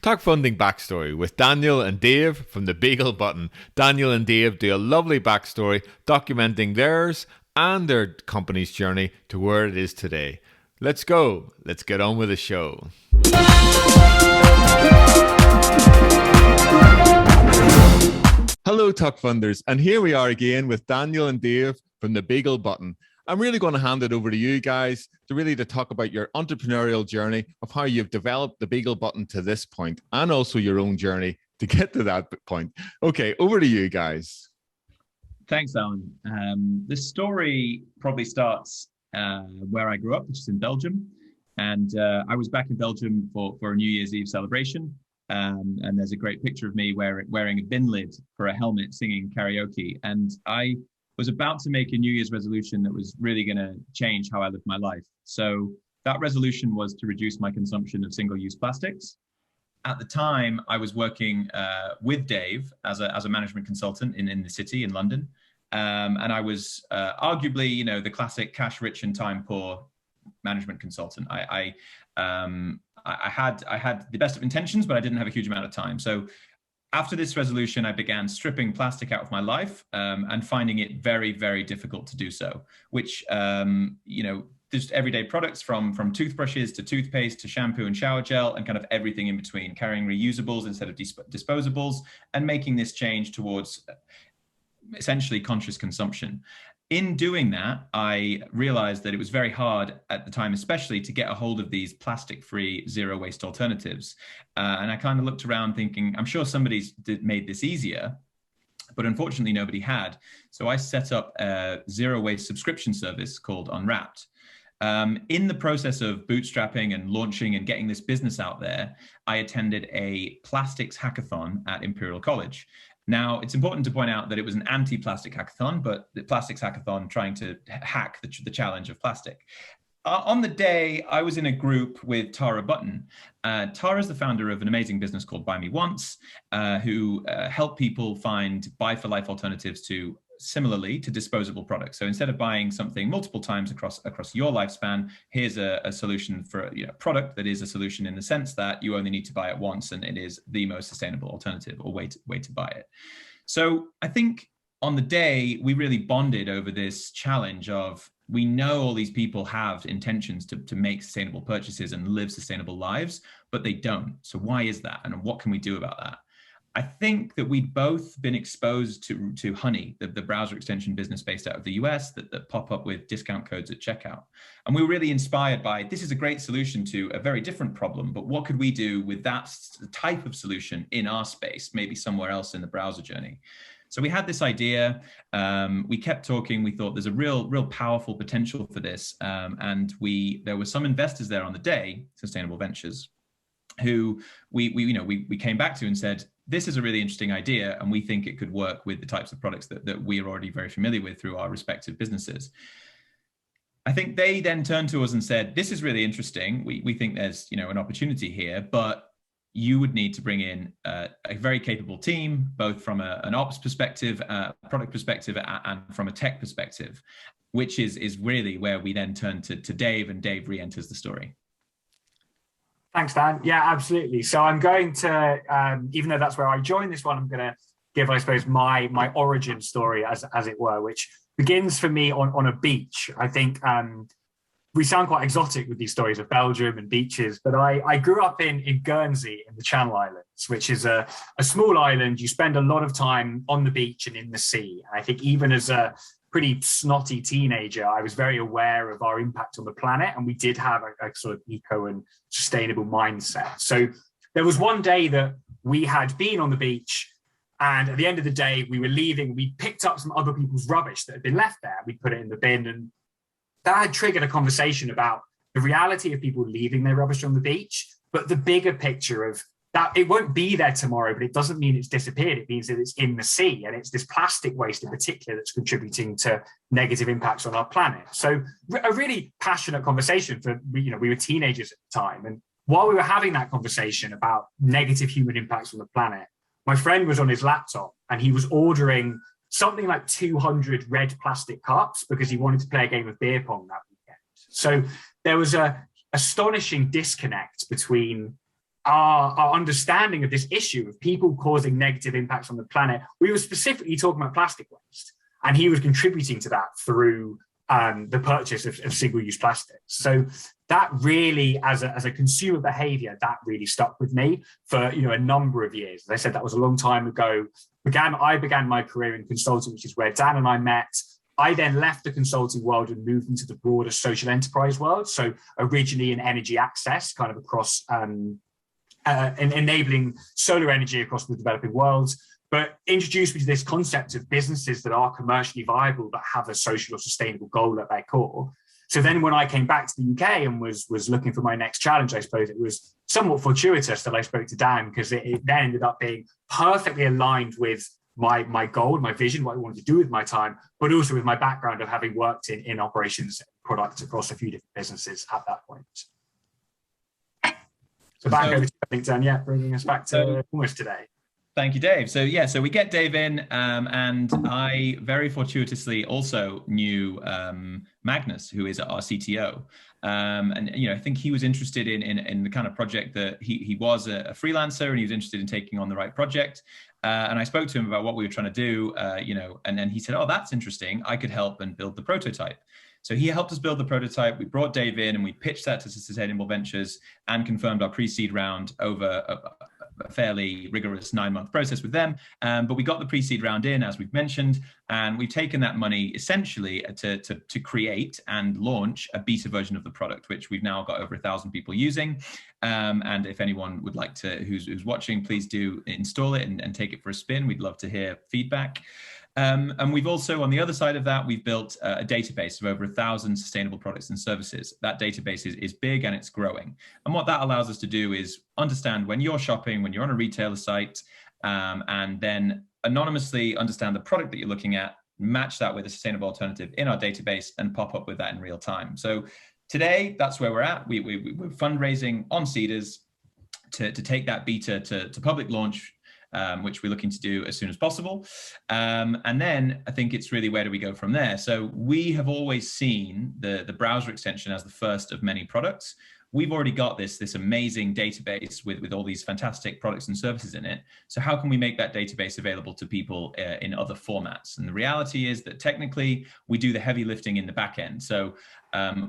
TALKFUNDING BACKSTORY with Daniel and Dave from the Beagle Button. Daniel and Dave do a lovely backstory documenting theirs and their company's journey to where it is today. Let's go. Let's get on with the show. Hello, Talk Funders, and here we are again with Daniel and Dave from the Beagle Button. I'm really going to hand it over to you guys to talk about your entrepreneurial journey of how you've developed the Beagle Button to this point, and also your own journey to get to that point. Okay, over to you guys. Thanks, Alan. This story probably starts where I grew up, which is in Belgium. And I was back in Belgium for a New Year's Eve celebration. And there's a great picture of me wearing a bin lid for a helmet, singing karaoke. And I was about to make a New Year's resolution that was really going to change how I live my life. So that resolution was to reduce my consumption of single-use plastics. At the time, I was working with Dave as a management consultant in the city in London. And I was arguably, the classic cash rich and time poor management consultant. I had the best of intentions, but I didn't have a huge amount of time. So after this resolution, I began stripping plastic out of my life and finding it very, very difficult to do so, which, just everyday products from toothbrushes to toothpaste to shampoo and shower gel and kind of everything in between, carrying reusables instead of disposables, and making this change towards essentially conscious consumption. In doing that, I realized that it was very hard at the time, especially to get a hold of these plastic-free, zero-waste alternatives. And I kind of looked around thinking, I'm sure somebody's made this easier, but unfortunately nobody had. So I set up a zero-waste subscription service called Unwrapped. In the process of bootstrapping and launching and getting this business out there, I attended a plastics hackathon at Imperial College. Now, it's important to point out that it was an anti-plastic hackathon, but the plastics hackathon trying to hack the challenge of plastic. On the day, I was in a group with Tara Button. Tara is the founder of an amazing business called Buy Me Once, who help people find buy-for-life alternatives to disposable products. So instead of buying something multiple times across your lifespan, here's a solution for a product that is a solution in the sense that you only need to buy it once, and it is the most sustainable alternative or way to buy it. So I think on the day, we really bonded over this challenge of, we know all these people have intentions to make sustainable purchases and live sustainable lives, but they don't. So why is that? And what can we do about that? I think that we'd both been exposed to Honey, the browser extension business based out of the US that pop up with discount codes at checkout. And we were really inspired by, this is a great solution to a very different problem, but what could we do with that type of solution in our space, maybe somewhere else in the browser journey? So we had this idea, we kept talking, we thought there's a real powerful potential for this. And there were some investors there on the day, Sustainable Ventures, who we came back to and said, this is a really interesting idea, and we think it could work with the types of products that we are already very familiar with through our respective businesses. I think they then turned to us and said, this is really interesting. We think there's an opportunity here, but you would need to bring in a very capable team, both from an ops perspective, product perspective, and from a tech perspective, which is really where we then turn to Dave, and Dave re-enters the story. Thanks, Dan. Yeah, absolutely. So I'm going to, even though that's where I joined this one, I'm going to give, I suppose, my origin story, as it were, which begins for me on a beach. I think we sound quite exotic with these stories of Belgium and beaches, but I grew up in Guernsey in the Channel Islands, which is a small island. You spend a lot of time on the beach and in the sea. And I think even as a pretty snotty teenager, I was very aware of our impact on the planet, and we did have a sort of eco and sustainable mindset. So there was one day that we had been on the beach, and at the end of the day, we were leaving. We picked up some other people's rubbish that had been left there. We put it in the bin, and that had triggered a conversation about the reality of people leaving their rubbish on the beach, but the bigger picture of that it won't be there tomorrow, but it doesn't mean it's disappeared. It means that it's in the sea, and it's this plastic waste in particular that's contributing to negative impacts on our planet. So a really passionate conversation for, we were teenagers at the time. And while we were having that conversation about negative human impacts on the planet, my friend was on his laptop and he was ordering something like 200 red plastic cups because he wanted to play a game of beer pong that weekend. So there was a astonishing disconnect between our understanding of this issue of people causing negative impacts on the planet, we were specifically talking about plastic waste. And he was contributing to that through the purchase of single-use plastics. So that really, as a consumer behavior, that really stuck with me for a number of years. As I said, that was a long time ago. I began my career in consulting, which is where Dan and I met. I then left the consulting world and moved into the broader social enterprise world. So originally in energy access, kind of across enabling solar energy across the developing world, but introduced me to this concept of businesses that are commercially viable but have a social or sustainable goal at their core. So then when I came back to the UK and was looking for my next challenge, I suppose it was somewhat fortuitous that I spoke to Dan, because it then ended up being perfectly aligned with my goal, my vision, what I wanted to do with my time, but also with my background of having worked in operations products across a few different businesses at that point. So back over to you, I think, Dan, yeah, bringing us back to almost today. Thank you, Dave. So yeah, so we get Dave in, and I very fortuitously also knew Magnus, who is our CTO. And I think he was interested in the kind of project that he was a freelancer, and he was interested in taking on the right project. And I spoke to him about what we were trying to do, and then he said, "Oh, that's interesting. I could help and build the prototype." So he helped us build the prototype. We brought Dave in and we pitched that to Sustainable Ventures and confirmed our pre-seed round over a fairly rigorous 9-month process with them. But we got the pre-seed round in, as we've mentioned, and we've taken that money essentially to create and launch a beta version of the product, which we've now got over 1,000 people using. And if anyone would like to, who's watching, please do install it and take it for a spin. We'd love to hear feedback. And we've also, on the other side of that, we've built a database of over 1,000 sustainable products and services. That database is big and it's growing. And what that allows us to do is understand when you're shopping, when you're on a retailer site, and then anonymously understand the product that you're looking at, match that with a sustainable alternative in our database, and pop up with that in real time. So today, that's where we're at. We're fundraising on Seedrs to take that beta to public launch, which we're looking to do as soon as possible. And then I think it's really, where do we go from there? So we have always seen the browser extension as the first of many products. We've already got this amazing database with all these fantastic products and services in it. So how can we make that database available to people in other formats? And the reality is that technically we do the heavy lifting in the back end. So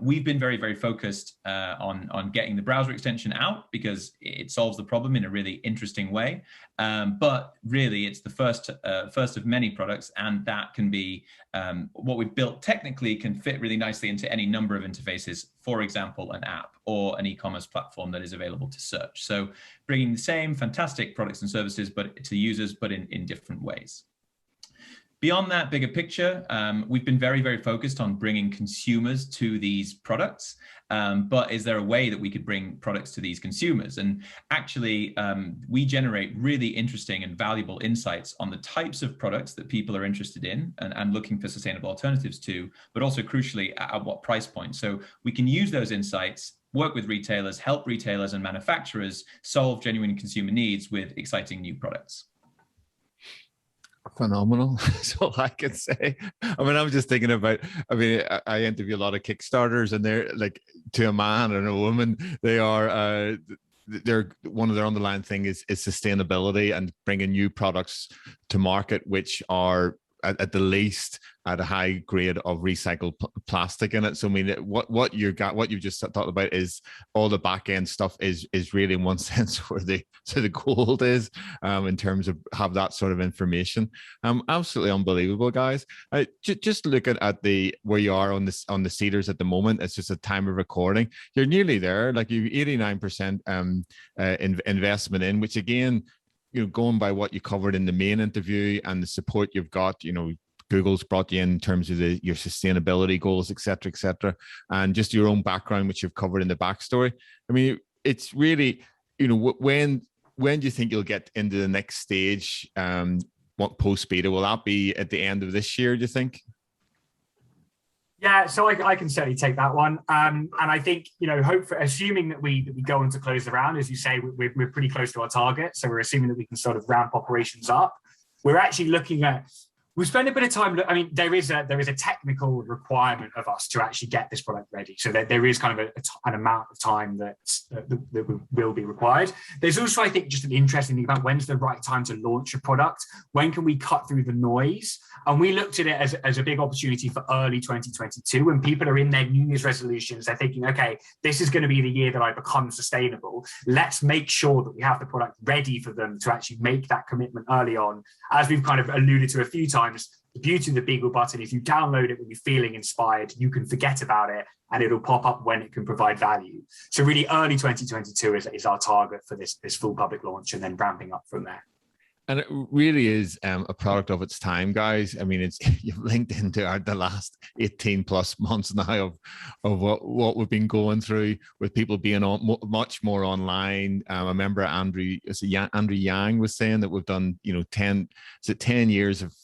we've been very, very focused on getting the browser extension out, because it solves the problem in a really interesting way. But really, it's the first of many products, and that can be what we've built technically can fit really nicely into any number of interfaces. For example, an app or an e-commerce platform that is available to search. So bringing the same fantastic products and services, but to users, but in different ways. Beyond that bigger picture, we've been very, very focused on bringing consumers to these products. But is there a way that we could bring products to these consumers? And actually, we generate really interesting and valuable insights on the types of products that people are interested in and looking for sustainable alternatives to, but also crucially, at what price point. So we can use those insights, work with retailers, help retailers and manufacturers solve genuine consumer needs with exciting new products. Phenomenal. That's all I can say. I mean, I'm just thinking about, I interview a lot of Kickstarters, and they're like, to a man and a woman, they are, they're one of their underlying thing is sustainability and bringing new products to market, which are at the least at a high grade of recycled plastic in it. So I mean, what you've just talked about is all the back end stuff is really in one sense where the gold is, in terms of have that sort of information. Absolutely unbelievable, guys. Just looking at where you are on the Seedrs at the moment, it's just a time of recording. You're nearly there. Like you've 89% investment in, which again, going by what you covered in the main interview and the support you've got, Google's brought you in terms of your sustainability goals, et cetera, and just your own background, which you've covered in the backstory. I mean, it's really, when do you think you'll get into the next stage? What post beta will that be at the end of this year, do you think? Yeah, so I can certainly take that one. And I think, assuming that we go on to close the round, as you say, we're pretty close to our target. So we're assuming that we can sort of ramp operations up. We're actually looking at We spend a bit of time. I mean, there is a technical requirement of us to actually get this product ready. So there is kind of an amount of time that will be required. There's also, I think, just an interesting thing about when's the right time to launch a product. When can we cut through the noise? And we looked at it as a big opportunity for early 2022, when people are in their New Year's resolutions. They're thinking, okay, this is going to be the year that I become sustainable. Let's make sure that we have the product ready for them to actually make that commitment early on. As we've kind of alluded to a few times, the beauty of the Beagle Button, if you download it when you're feeling inspired, you can forget about it and it'll pop up when it can provide value. So really early 2022 is our target for this full public launch, and then ramping up from there. And it really is a product of its time, guys. I mean, you've linked into the last 18 plus months now of what we've been going through, with people being on much more online. I remember Andrew Yang was saying that we've done, 10 years of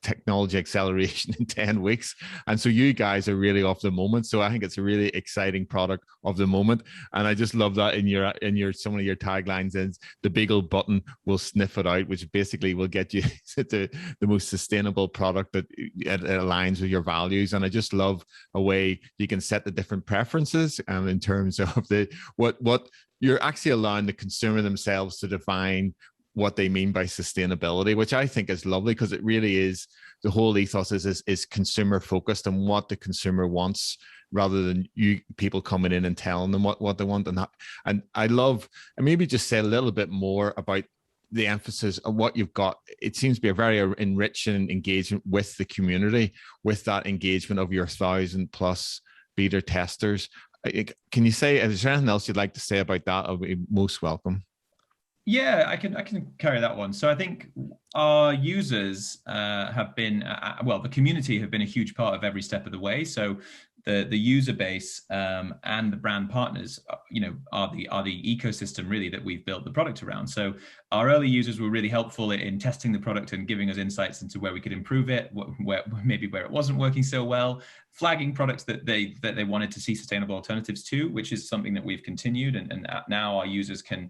technology acceleration in 10 weeks. And so you guys are really off the moment. So I think it's a really exciting product of the moment. And I just love that in your some of your taglines is the Beagle Button will sniff it out, which basically will get you to the most sustainable product that it aligns with your values. And I just love a way you can set the different preferences in terms of what you're actually allowing the consumer themselves to define what they mean by sustainability, which I think is lovely, because it really is, the whole ethos is consumer focused and what the consumer wants, rather than you people coming in and telling them what they want. And I love, and maybe just say a little bit more about the emphasis of what you've got. It seems to be a very enriching engagement with the community, with that engagement of your 1,000+ beta testers. Can you say, is there anything else you'd like to say about that? I'll be most welcome. Yeah, I can carry that one. So I think our users have been, well, the community have been a huge part of every step of the way. So the user base and the brand partners, are the ecosystem really that we've built the product around. So our early users were really helpful in testing the product and giving us insights into where we could improve it, where it wasn't working so well, flagging products that they wanted to see sustainable alternatives to, which is something that we've continued. And now our users can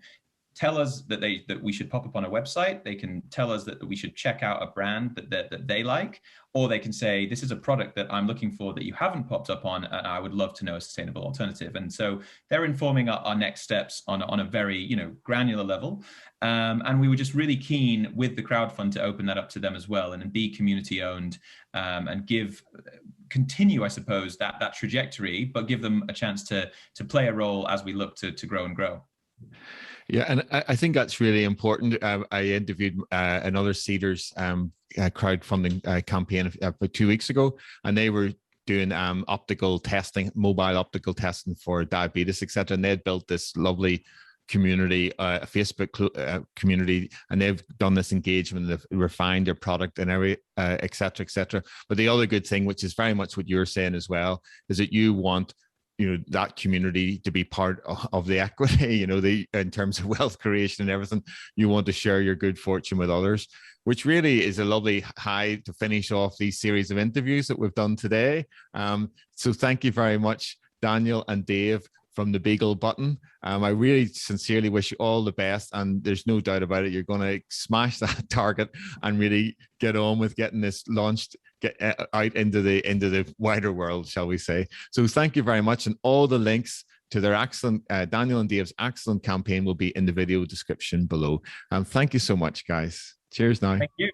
tell us that we should pop up on a website. They can tell us that we should check out a brand that they like, or they can say, this is a product that I'm looking for that you haven't popped up on, and I would love to know a sustainable alternative. And so they're informing our next steps on a very granular level. And we were just really keen with the crowdfund to open that up to them as well, and be community owned, and continue, I suppose, that trajectory, but give them a chance to play a role as we look to grow and grow. Yeah, and I think that's really important. I interviewed another Cedars crowdfunding campaign about 2 weeks ago, and they were doing optical testing, mobile optical testing for diabetes, etc. And they'd built this lovely community, Facebook community, and they've done this engagement. They've refined their product and etc. etc. But the other good thing, which is very much what you're saying as well, is that you want that community to be part of the equity, in terms of wealth creation and everything. You want to share your good fortune with others, which really is a lovely high to finish off these series of interviews that we've done today. So thank you very much, Daniel and Dave from the Beagle Button. I really sincerely wish you all the best, and there's no doubt about it, you're going to smash that target and really get on with getting this launched, get out into the wider world, shall we say. So thank you very much, and all the links to their excellent Daniel and Dave's excellent campaign will be in the video description below. Thank you so much, guys. Cheers now. Thank you.